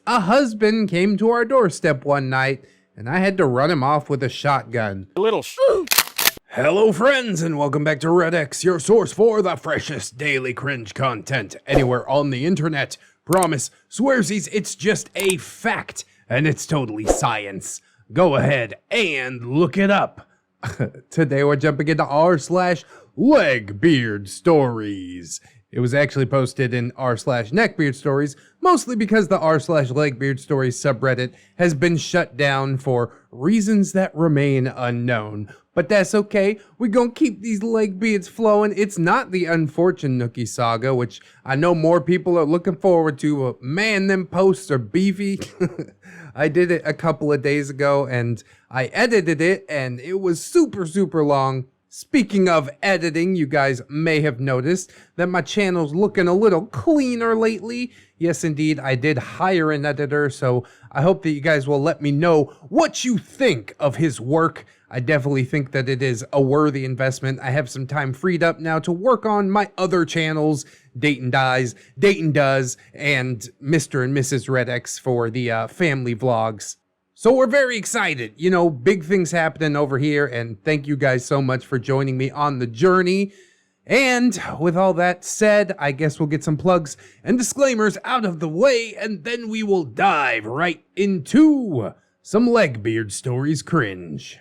a husband came to our doorstep one night, and I had to run him off with a shotgun. Hello friends, and welcome back to ReddX, your source for the freshest daily cringe content anywhere on the internet. Promise, swearsies, it's just a fact, and it's totally science. Go ahead and look it up. Today we're jumping into r/LegbeardStories. It was actually posted in r/NECKBEARD mostly because the r/LegbeardStories subreddit has been shut down for reasons that remain unknown. But that's okay, we're gonna keep these Legbeards flowing. It's not the unfortunate Nookie saga, which I know more people are looking forward to. Man, them posts are beefy. I did it a couple of days ago, and I edited it, and it was super long. Speaking of editing, you guys may have noticed that my channel's looking a little cleaner lately. Yes, indeed, I did hire an editor, so I hope that you guys will let me know what you think of his work. I definitely think that it is a worthy investment. I have some time freed up now to work on my other channels, Dayton Dies, Dayton Does, and Mr. and Mrs. ReddX for the family vlogs. So we're very excited, you know, big things happening over here, and thank you guys so much for joining me on the journey. And with all that said, I guess we'll get some plugs and disclaimers out of the way, and then we will dive right into some Legbeard Stories cringe.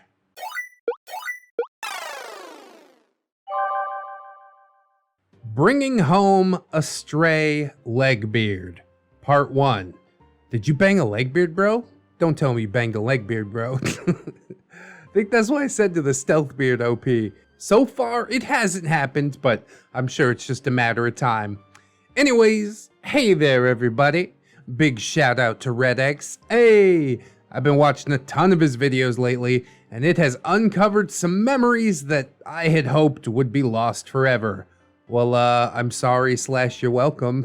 Bringing Home a Stray Legbeard, Part 1. Did you bang a Legbeard, bro? Don't tell me you banged a Legbeard, bro. I think that's what I said to the Stealthbeard OP. So far, it hasn't happened, but I'm sure it's just a matter of time. Anyways, hey there, everybody. Big shout out to ReddX. Hey, I've been watching a ton of his videos lately, and it has uncovered some memories that I had hoped would be lost forever. Well, I'm sorry / you're welcome.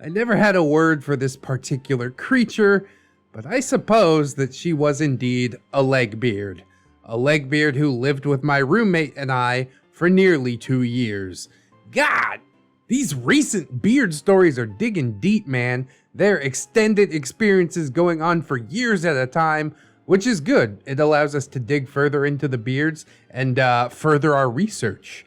I never had a word for this particular creature, but I suppose that she was indeed a Legbeard. A Legbeard who lived with my roommate and I for nearly 2 years. God, these recent beard stories are digging deep, man. They're extended experiences going on for years at a time, which is good. It allows us to dig further into the beards and further our research.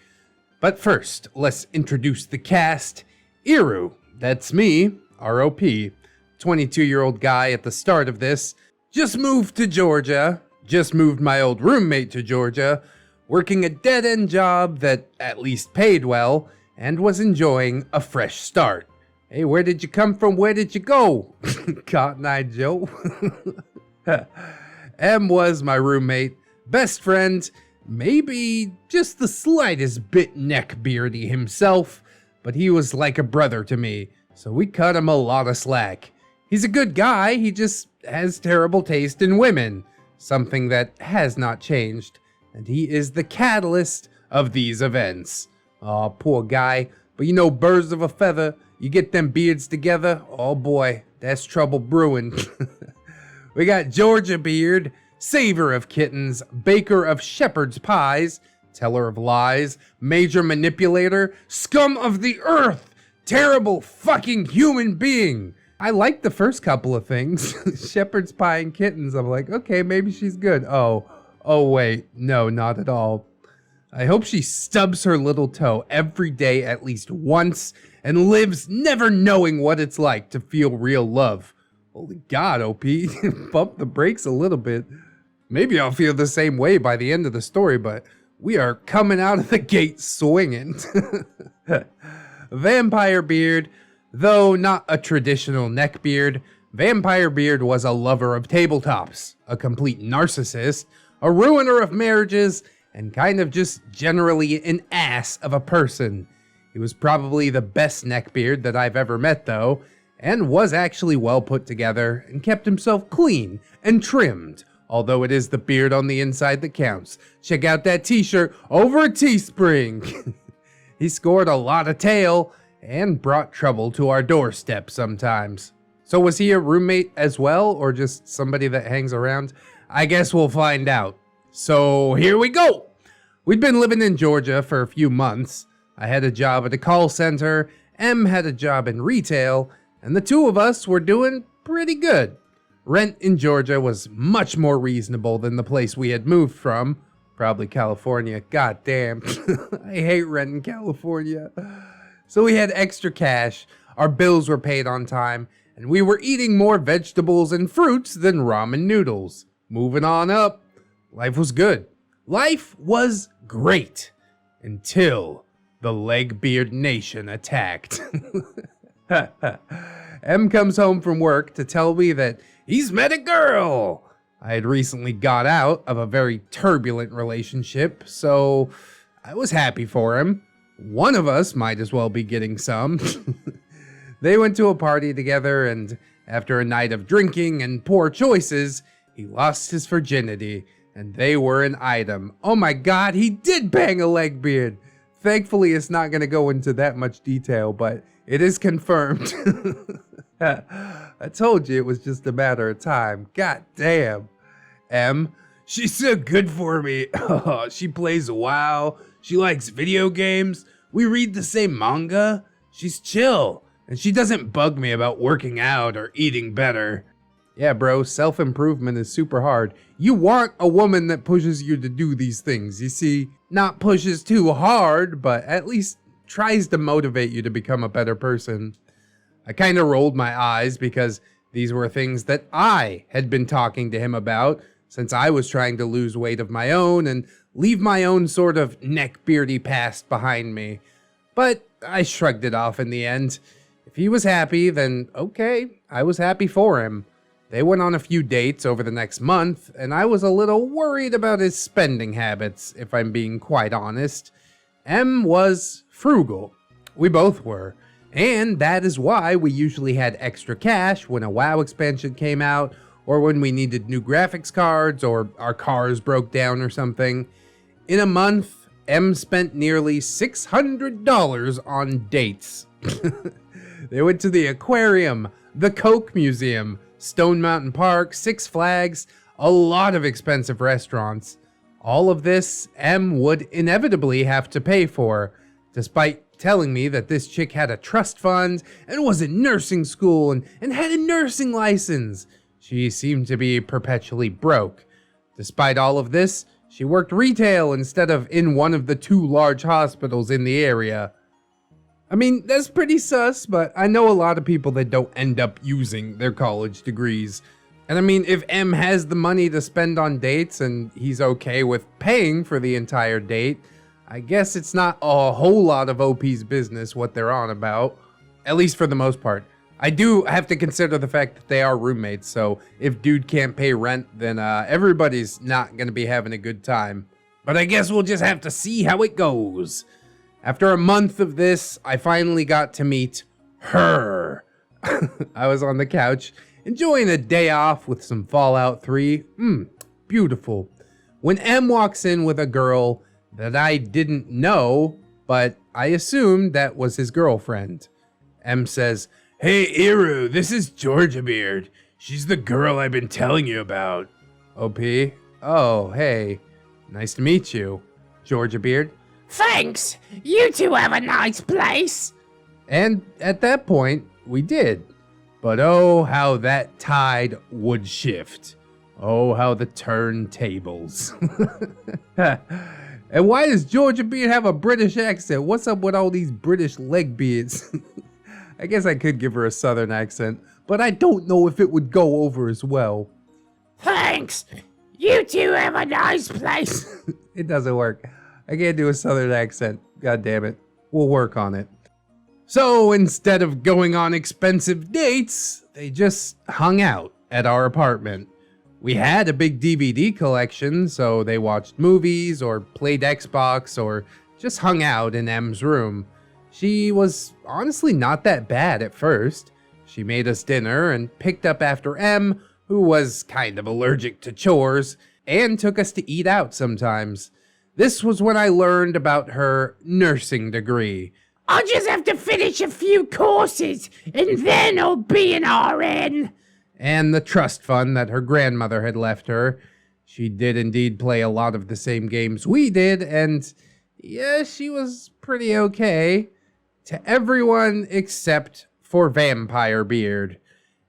But first, let's introduce the cast. Iru, that's me, ROP, 22-year-old guy at the start of this, just moved to Georgia, just moved my old roommate to Georgia, working a dead-end job that at least paid well, and was enjoying a fresh start. Hey, where did you come from? Where did you go? Cotton Eye Joe. M was my roommate, best friend, maybe just the slightest bit neckbeardy himself, but he was like a brother to me, so we cut him a lot of slack. He's a good guy, he just has terrible taste in women, something that has not changed, and he is the catalyst of these events. Aw, poor guy, but you know, birds of a feather, you get them beards together, oh boy, that's trouble brewing. We got Georgiabeard, saver of kittens, baker of shepherd's pies, teller of lies, major manipulator, scum of the earth, terrible fucking human being. I like the first couple of things. Shepherd's pie and kittens, I'm like, okay, maybe she's good. Oh wait, no, not at all. I hope she stubs her little toe every day at least once and lives never knowing what it's like to feel real love. Holy God, OP, bump the brakes a little bit. Maybe I'll feel the same way by the end of the story, but we are coming out of the gate swinging. Vampirebeard, though not a traditional neckbeard, Vampirebeard was a lover of tabletops, a complete narcissist, a ruiner of marriages, and kind of just generally an ass of a person. He was probably the best neckbeard that I've ever met though, and was actually well put together and kept himself clean and trimmed. Although it is the beard on the inside that counts. Check out that t-shirt over at Teespring. He scored a lot of tail and brought trouble to our doorstep sometimes. So was he a roommate as well, or just somebody that hangs around? I guess we'll find out. So here we go. We'd been living in Georgia for a few months. I had a job at a call center, M had a job in retail, and the two of us were doing pretty good. Rent in Georgia was much more reasonable than the place we had moved from, probably California. God damn, I hate rent in California. So we had extra cash, our bills were paid on time, and we were eating more vegetables and fruits than ramen noodles. Moving on up, life was good. Life was great until the Legbeard Nation attacked. M comes home from work to tell me that he's met a girl. I had recently got out of a very turbulent relationship, so I was happy for him. One of us might as well be getting some. They went to a party together, and after a night of drinking and poor choices, he lost his virginity, and they were an item. Oh my god, he did bang a Legbeard! Thankfully, it's not going to go into that much detail, but it is confirmed. I told you it was just a matter of time. God damn. M, she's so good for me. She plays WoW. She likes video games. We read the same manga. She's chill. And she doesn't bug me about working out or eating better. Yeah, bro, self-improvement is super hard. You want a woman that pushes you to do these things. You see, not pushes too hard, but at least tries to motivate you to become a better person. I kind of rolled my eyes because these were things that I had been talking to him about since I was trying to lose weight of my own and leave my own sort of neckbeardy past behind me. But I shrugged it off in the end. If he was happy, then okay, I was happy for him. They went on a few dates over the next month, and I was a little worried about his spending habits, if I'm being quite honest. M was frugal. We both were. And that is why we usually had extra cash when a WoW expansion came out, or when we needed new graphics cards, or our cars broke down or something. In a month, M spent nearly $600 on dates. They went to the aquarium, the Coke Museum, Stone Mountain Park, Six Flags, a lot of expensive restaurants. All of this M would inevitably have to pay for, despite telling me that this chick had a trust fund and was in nursing school and had a nursing license. She seemed to be perpetually broke. Despite all of this, she worked retail instead of in one of the 2 large hospitals in the area. I mean, that's pretty sus, but I know a lot of people that don't end up using their college degrees. And I mean, if M has the money to spend on dates and he's okay with paying for the entire date, I guess it's not a whole lot of OP's business what they're on about, at least for the most part. I do have to consider the fact that they are roommates, so if dude can't pay rent, then everybody's not going to be having a good time. But I guess we'll just have to see how it goes. After a month of this, I finally got to meet her. I was on the couch, enjoying a day off with some Fallout 3. Beautiful. When M walks in with a girl that I didn't know, but I assumed that was his girlfriend. M says, "Hey, Iru, this is Georgiabeard. She's the girl I've been telling you about." OP? Oh, hey. Nice to meet you, Georgiabeard. Thanks. You two have a nice place. And at that point, we did. But oh, how that tide would shift. Oh, how the turntables. And why does Georgiabeard have a British accent? What's up with all these British Legbeards? I guess I could give her a southern accent, but I don't know if it would go over as well. Thanks. You two have a nice place. It doesn't work. I can't do a southern accent. God damn it. We'll work on it. So instead of going on expensive dates, they just hung out at our apartment. We had a big DVD collection, so they watched movies or played Xbox or just hung out in M's room. She was honestly not that bad at first. She made us dinner and picked up after M, who was kind of allergic to chores, and took us to eat out sometimes. This was when I learned about her nursing degree. I'll just have to finish a few courses, and then I'll be an RN. And the trust fund that her grandmother had left her. She did indeed play a lot of the same games we did, and yeah, she was pretty okay. To everyone except for Vampirebeard.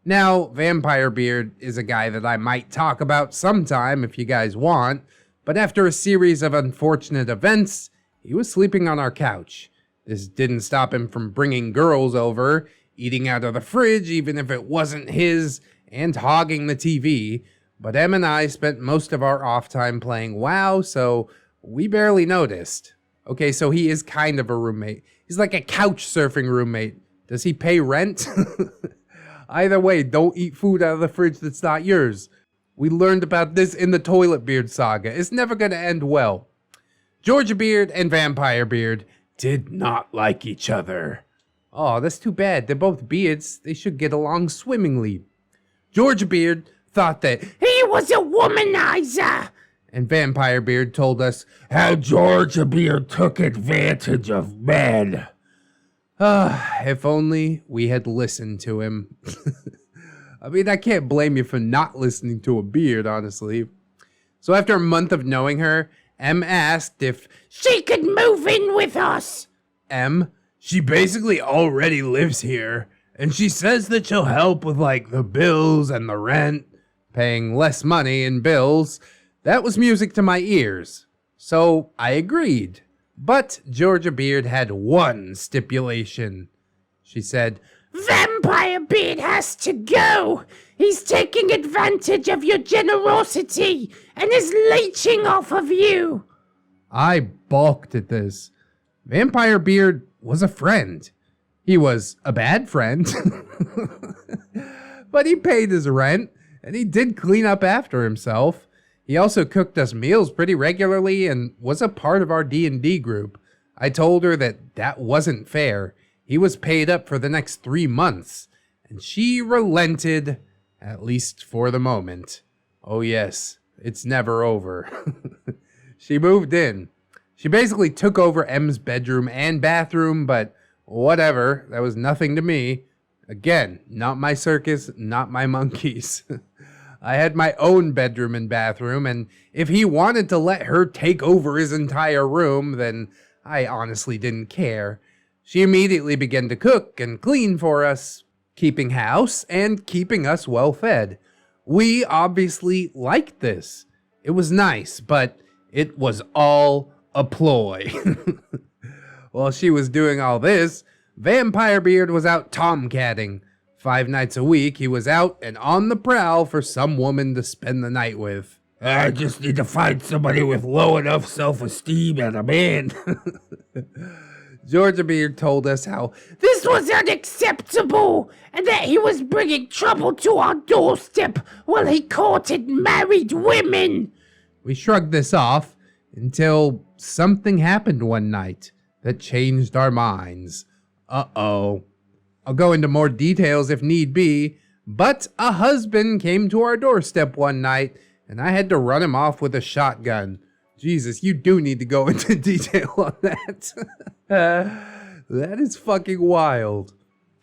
Now, Vampirebeard is a guy that I might talk about sometime if you guys want, but after a series of unfortunate events, he was sleeping on our couch. This didn't stop him from bringing girls over, eating out of the fridge even if it wasn't his, and hogging the TV, but Em and I spent most of our off time playing WoW, so we barely noticed. Okay, so he is kind of a roommate. He's like a couch surfing roommate. Does he pay rent? Either way, don't eat food out of the fridge that's not yours. We learned about this in the Toiletbeard saga. It's never going to end well. Georgiabeard and Vampirebeard did not like each other. Oh, that's too bad. They're both beards. They should get along swimmingly. Georgiabeard thought that he was a womanizer. And Vampirebeard told us how Georgiabeard took advantage of men. If only we had listened to him. I mean, I can't blame you for not listening to a beard, honestly. So after a month of knowing her, Em asked if she could move in with us. Em, she basically already lives here, and she says that she'll help with like the bills and the rent. Paying less money in bills. That was music to my ears. So I agreed. But Georgiabeard had one stipulation. She said, Vampirebeard has to go. He's taking advantage of your generosity and is leeching off of you. I balked at this. Vampirebeard was a friend. He was a bad friend. But he paid his rent, and he did clean up after himself. He also cooked us meals pretty regularly and was a part of our D&D group. I told her that wasn't fair. He was paid up for the next 3 months, and she relented, at least for the moment. Oh yes, it's never over. She moved in. She basically took over Em's bedroom and bathroom, but whatever, that was nothing to me. Again, not my circus, not my monkeys. I had my own bedroom and bathroom, and if he wanted to let her take over his entire room, then I honestly didn't care. She immediately began to cook and clean for us, keeping house and keeping us well fed. We obviously liked this. It was nice, but it was all a ploy. While she was doing all this, Vampirebeard was out tomcatting. 5 nights a week, he was out and on the prowl for some woman to spend the night with. I just need to find somebody with low enough self-esteem and a man. Georgiabeard told us how this was unacceptable and that he was bringing trouble to our doorstep while he courted married women. We shrugged this off until something happened one night that changed our minds. Uh-oh. I'll go into more details if need be, but a husband came to our doorstep one night, and I had to run him off with a shotgun. Jesus, you do need to go into detail on that. That is fucking wild.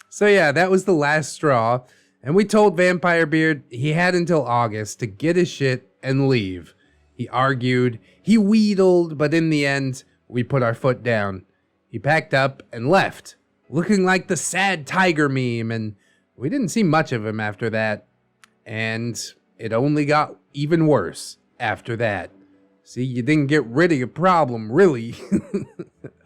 So yeah, that was the last straw, and we told Vampirebeard he had until August to get his shit and leave. He argued, he wheedled, but in the end, we put our foot down. He packed up and left, looking like the sad tiger meme, and we didn't see much of him after that. And it only got even worse after that. See, you didn't get rid of your problem, really.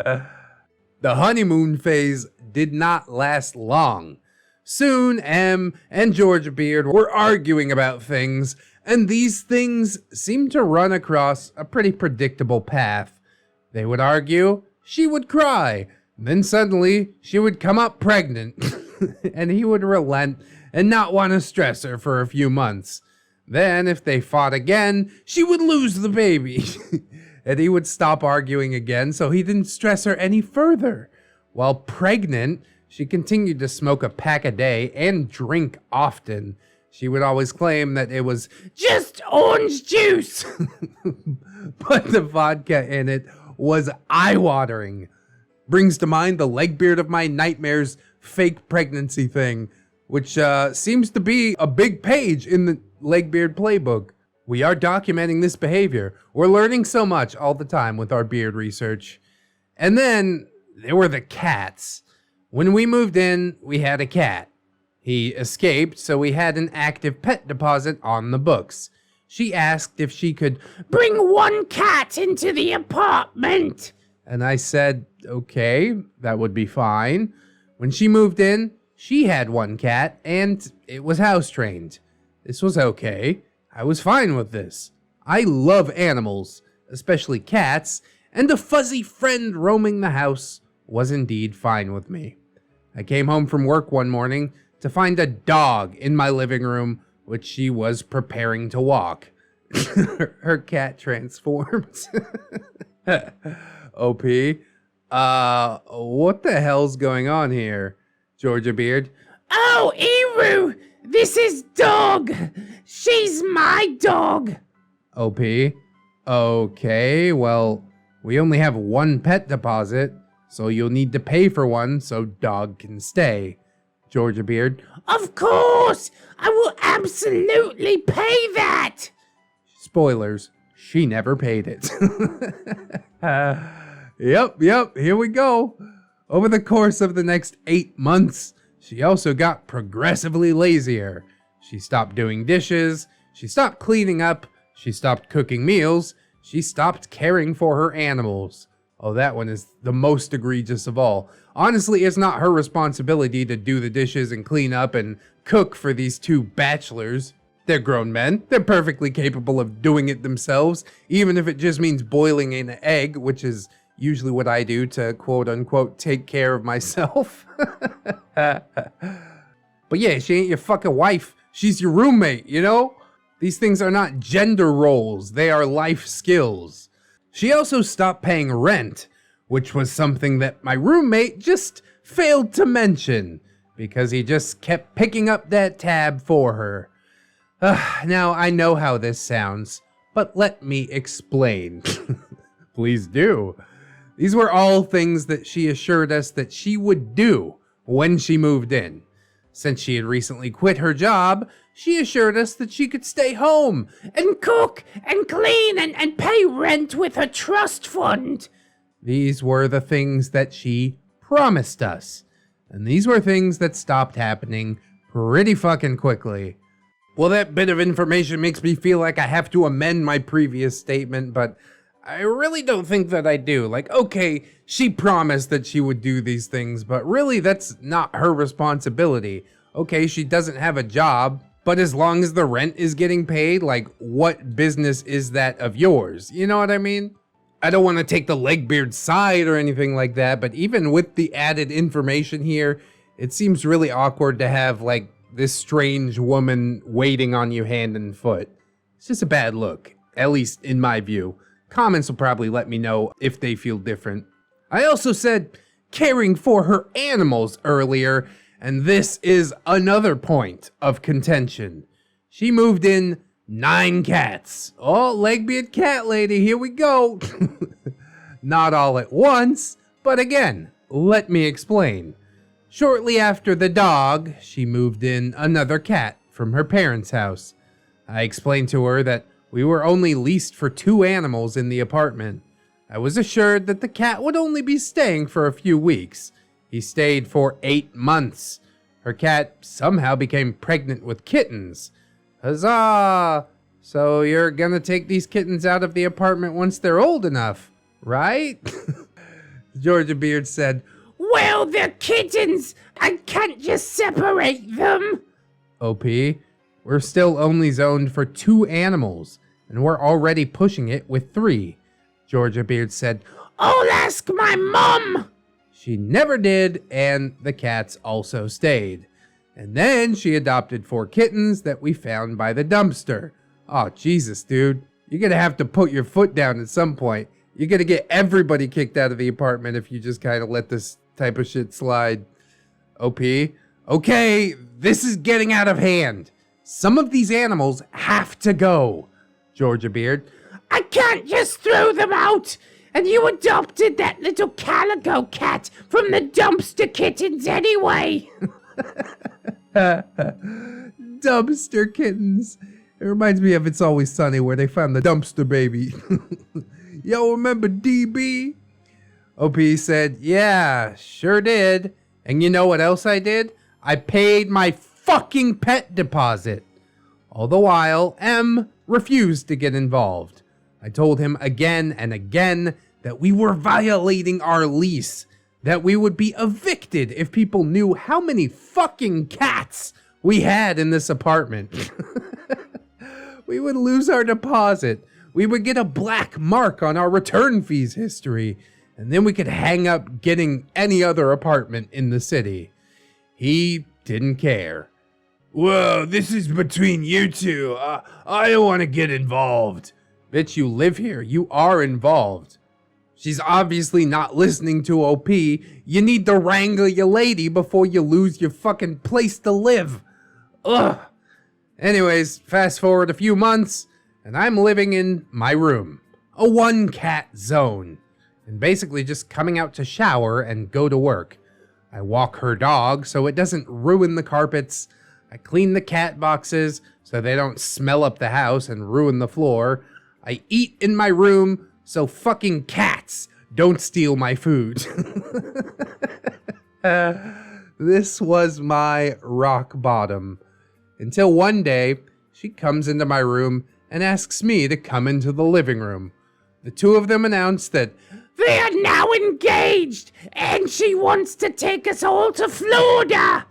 The honeymoon phase did not last long. Soon, Em and Georgiabeard were arguing about things, and these things seemed to run across a pretty predictable path. They would argue, she would cry, then suddenly she would come up pregnant, and he would relent and not want to stress her for a few months. Then, if they fought again, she would lose the baby, and he would stop arguing again so he didn't stress her any further. While pregnant, she continued to smoke a pack a day and drink often. She would always claim that it was just orange juice, but the vodka in it was eye-watering. Brings to mind the Legbeard of my nightmares fake pregnancy thing, which seems to be a big page in the Legbeard playbook. We are documenting this behavior. We're learning so much all the time with our beard research. And then there were the cats. When we moved in, we had a cat. He escaped, so we had an active pet deposit on the books. She asked if she could Bring one cat into the apartment. and I said, okay, that would be fine. When she moved in, she had one cat, and it was house trained. This was okay. I was fine with this. I love animals, especially cats, and a fuzzy friend roaming the house was indeed fine with me. I came home from work one morning to find a dog in my living room, which she was preparing to walk. Her cat transformed. OP. What the hell's going on here, Georgiabeard? Oh, Eru, this is Dog. She's my dog. OP. Okay, well, we only have one pet deposit, so you'll need to pay for one so dog can stay. Georgiabeard. Of course, I will absolutely pay that. Spoilers, she never paid it. Yep, here we go. Over the course of the next 8 months, she also got progressively lazier. She stopped doing dishes, she stopped cleaning up, she stopped cooking meals, she stopped caring for her animals. Oh, that one is the most egregious of all. Honestly, it's not her responsibility to do the dishes and clean up and cook for these two bachelors. They're grown men. They're perfectly capable of doing it themselves, even if it just means boiling an egg, which is usually what I do to quote-unquote take care of myself. But yeah, she ain't your fucking wife. She's your roommate, you know? These things are not gender roles. They are life skills. She also stopped paying rent, which was something that my roommate just failed to mention because he just kept picking up that tab for her. Now, I know how this sounds, but let me explain. Please do. These were all things that she assured us that she would do when she moved in. Since she had recently quit her job, she assured us that she could stay home And cook and clean and pay rent with her trust fund. These were the things that she promised us. And these were things that stopped happening pretty fucking quickly. Well, that bit of information makes me feel like I have to amend my previous statement, but I really don't think that I do. Like, okay, she promised that she would do these things, but really that's not her responsibility. Okay, she doesn't have a job, but as long as the rent is getting paid, like, what business is that of yours? You know what I mean? I don't want to take the Legbeard side or anything like that, but even with the added information here, it seems really awkward to have, like, this strange woman waiting on you hand and foot. It's just a bad look, at least in my view. Comments will probably let me know if they feel different. I also said caring for her animals earlier, and this is another point of contention. She moved in 9 cats. Oh, Legbeard cat lady, here we go. Not all at once, but again, let me explain. Shortly after the dog, she moved in another cat from her parents' house. I explained to her that we were only leased for 2 animals in the apartment. I was assured that the cat would only be staying for a few weeks. He stayed for 8 months. Her cat somehow became pregnant with kittens. Huzzah! So you're gonna take these kittens out of the apartment once they're old enough, right? Georgiabeard said, Well, they're kittens. I can't just separate them. OP, we're still only zoned for 2 animals, and we're already pushing it with 3. Georgiabeard said, I'll ask my mom. She never did, and the cats also stayed. And then she adopted 4 kittens that we found by the dumpster. Oh, Jesus, dude. You're gonna have to put your foot down at some point. You're gonna get everybody kicked out of the apartment if you just kind of let this type of shit slide. OP. Okay, this is getting out of hand. Some of these animals have to go. Georgiabeard. I can't just throw them out. And you adopted that little calico cat from the dumpster kittens anyway. Dumpster kittens. It reminds me of It's Always Sunny where they found the dumpster baby. Yo, remember DB? OP said, yeah, sure did. And you know what else I did? I paid my fucking pet deposit. All the while, M refused to get involved. I told him again and again that we were violating our lease, that we would be evicted if people knew how many fucking cats we had in this apartment. We would lose our deposit. We would get a black mark on our return fees history, and then we could hang up getting any other apartment in the city. He didn't care. Whoa, this is between you two. I don't want to get involved. Bitch, you live here. You are involved. She's obviously not listening to OP. You need to wrangle your lady before you lose your fucking place to live. Ugh. Anyways, fast forward a few months, and I'm living in my room. A 1-cat zone. And basically just coming out to shower and go to work. I walk her dog so it doesn't ruin the carpets. I clean the cat boxes so they don't smell up the house and ruin the floor. I eat in my room so fucking cats don't steal my food. This was my rock bottom. Until one day, she comes into my room and asks me to come into the living room. The two of them announced that They are now engaged, and she wants to take us all to Florida.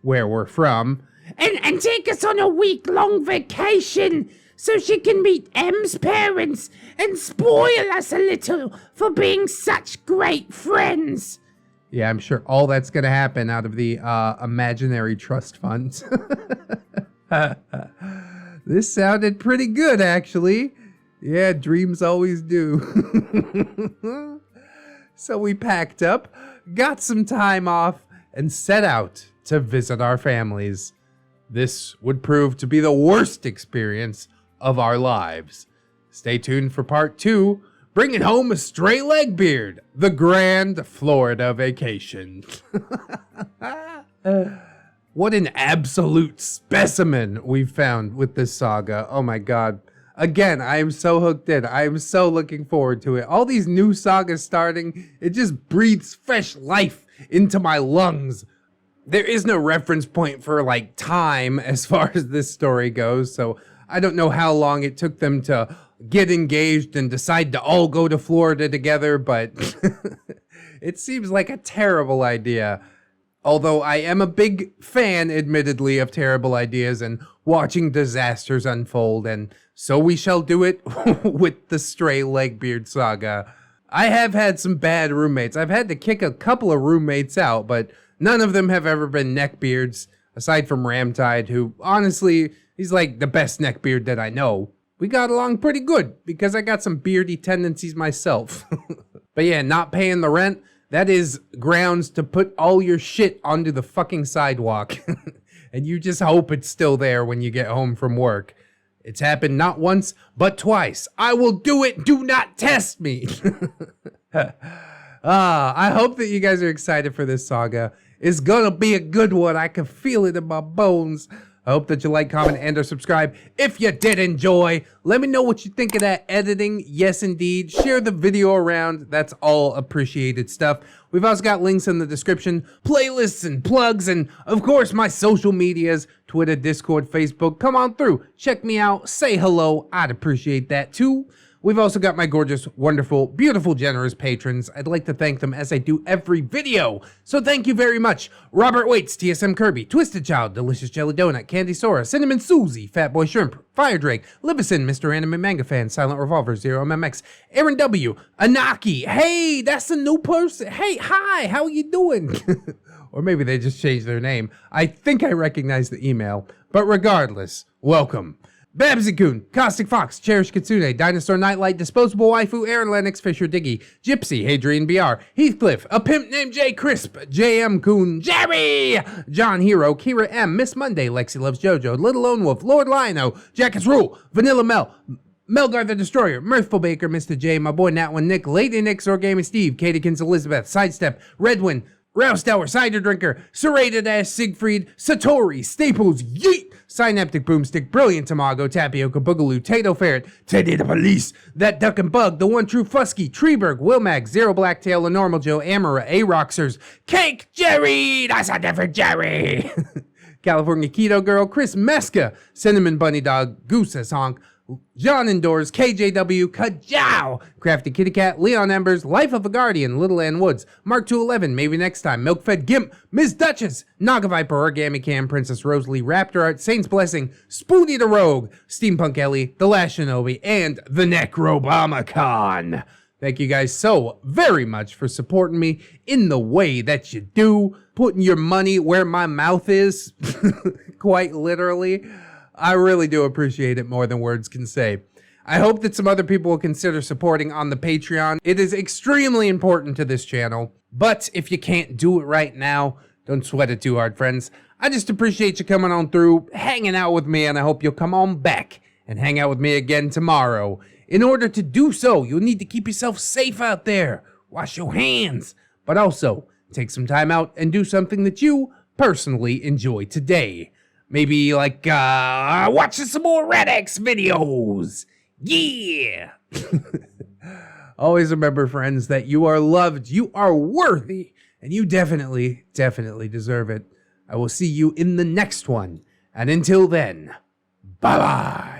where we're from. And take us on a week-long vacation so she can meet M's parents and spoil us a little for being such great friends. Yeah, I'm sure all that's going to happen out of the imaginary trust funds. This sounded pretty good, actually. Yeah, dreams always do. So we packed up, got some time off, and set out to visit our families. This would prove to be the worst experience of our lives. Stay tuned for part 2, bringing home a stray Legbeard, the grand Florida vacation. What an absolute specimen we've found with this saga. Oh my god. Again, I am so hooked in. I am so looking forward to it. All these new sagas starting, it just breathes fresh life into my lungs. There is no reference point for like time as far as this story goes, so I don't know how long it took them to get engaged and decide to all go to Florida together, but it seems like a terrible idea. Although I am a big fan, admittedly, of terrible ideas and watching disasters unfold, and so we shall do it with the Stray Legbeard saga. I have had some bad roommates. I've had to kick a couple of roommates out, but none of them have ever been neckbeards, aside from Ramtide, who, honestly, he's like the best neckbeard that I know. We got along pretty good, because I got some beardy tendencies myself. But yeah, not paying the rent, that is grounds to put all your shit onto the fucking sidewalk. And you just hope it's still there when you get home from work. It's happened not once, but twice. I will do it. Do not test me. I hope that you guys are excited for this saga. It's gonna be a good one. I can feel it in my bones. I hope that you like, comment, and or subscribe. If you did enjoy, let me know what you think of that editing. Yes, indeed. Share the video around. That's all appreciated stuff. We've also got links in the description, playlists and plugs, and of course my social medias, Twitter, Discord, Facebook. Come on through. Check me out. Say hello. I'd appreciate that too. We've also got my gorgeous, wonderful, beautiful, generous patrons. I'd like to thank them as I do every video. So thank you very much. Robert Waits, TSM Kirby, Twisted Child, Delicious Jelly Donut, Candy Sora, Cinnamon Susie, Fatboy Shrimp, Fire Drake, Libison, Mr. Anime Manga Fan, Silent Revolver, Zero MMX, Aaron W, Anaki. Hey, that's a new person. Hey, hi, how are you doing? Or maybe they just changed their name. I think I recognize the email. But regardless, welcome. Babsy-kun, Caustic Fox, Cherish Kitsune, Dinosaur Nightlight, Disposable Waifu, Aaron Lennox, Fisher Diggy, Gypsy, Hadrian BR, Heathcliff, A Pimp Named J. Crisp, JM Kun, Jerry, John Hero, Kira M, Miss Monday, Lexi Loves JoJo, Little Lone Wolf, Lord Lionel, Jackets Rule, Vanilla Mel, Melgar the Destroyer, Mirthful Baker, Mr. J, my boy Nat One Nick, Lady Nick, Orgame Steve, Katykins Elizabeth, Sidestep, Redwin, Rouse Tower, Cider Drinker, Serrated Ass Siegfried, Satori, Staples, Yeet, Synaptic Boomstick, Brilliant Tamago, Tapioca Boogaloo, Tato Ferret, Teddy the Police, That Duck and Bug, The One True Fusky, Treeberg, Wilmag, Zero Blacktail, The Normal Joe, Amara, A-Roxers, Cake Jerry, that's a different Jerry, California Keto Girl, Chris Meska, Cinnamon Bunny Dog, Goose as Honk, John Indoors, KJW, Kajow, Crafty Kitty Cat, Leon Embers, Life of a Guardian, Little Ann Woods, Mark 211, Maybe Next Time, Milk-Fed Gimp, Ms. Duchess, Naga Viper, Origami Cam, Princess Rosalie, Raptor Art, Saint's Blessing, Spoonie the Rogue, Steampunk Ellie, The Last Shinobi, and the Necrobomicon. Thank you guys so very much for supporting me in the way that you do, putting your money where my mouth is, quite literally. I really do appreciate it more than words can say. I hope that some other people will consider supporting on the Patreon. It is extremely important to this channel, but if you can't do it right now, don't sweat it too hard, friends. I just appreciate you coming on through, hanging out with me, and I hope you'll come on back and hang out with me again tomorrow. In order to do so, you'll need to keep yourself safe out there. Wash your hands, but also take some time out and do something that you personally enjoy today. Maybe like watching some more ReddX videos. Yeah. Always remember, friends, that you are loved, you are worthy, and you definitely deserve it. I will see you in the next one. And until then, bye-bye.